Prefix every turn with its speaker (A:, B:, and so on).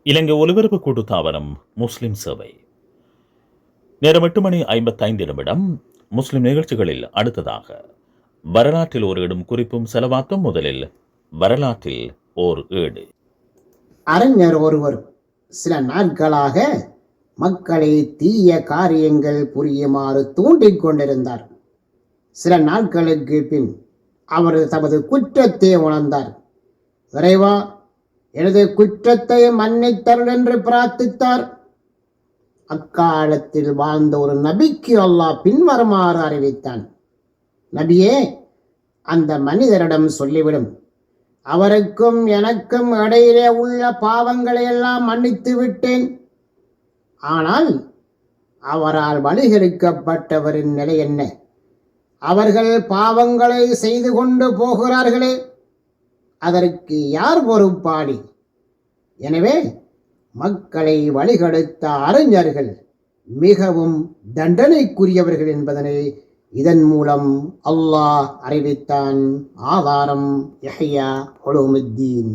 A: இலங்கை ஒலிபரப்பு கூட்டுத்தாபனம் முஸ்லிம் சேவை நேரம் 8:55 முஸ்லிம் நிகழ்ச்சிகளில் அடுத்ததாக வரலாற்றில் ஒரு இடம் குறிப்பும் செலவாக்கம். முதலில் வரலாற்றில் ஓர் ஏடு.
B: அறிஞர் ஒருவர் சில நாட்களாக மக்களை தீய காரியங்கள் புரியுமாறு தூண்டிக் கொண்டிருந்தார். சில நாட்களுக்கு பின் அவர் தமது குற்றத்தை உணர்ந்தார். இறைவா, எனது குற்றத்தை மன்னித்தருள் என்று பிரார்த்தித்தார். அக்காலத்தில் வாழ்ந்த ஒரு நபிக்கு அல்லாஹ் பின்வருமாறு அறிவித்தான். நபியே, அந்த மனிதரிடம் சொல்லிவிடும், அவருக்கும் எனக்கும் இடையிலே உள்ள பாவங்களை எல்லாம் மன்னித்து விட்டேன். ஆனால் அவரால் வழிகெடுக்கப்பட்டவரின் நிலை என்ன? அவர்கள் பாவங்களை செய்து கொண்டு போகிறார்களே, அதற்கு யார் பொறுப்பாளி? எனவே மக்களை வழிகெடுத்த அறிஞர்கள் மிகவும் தண்டனைக்குரியவர்கள் என்பதனை இதன் மூலம் அல்லாஹ் அறிவித்தான். ஆதாரம் யஹ்யா உலூமுத்தீன்.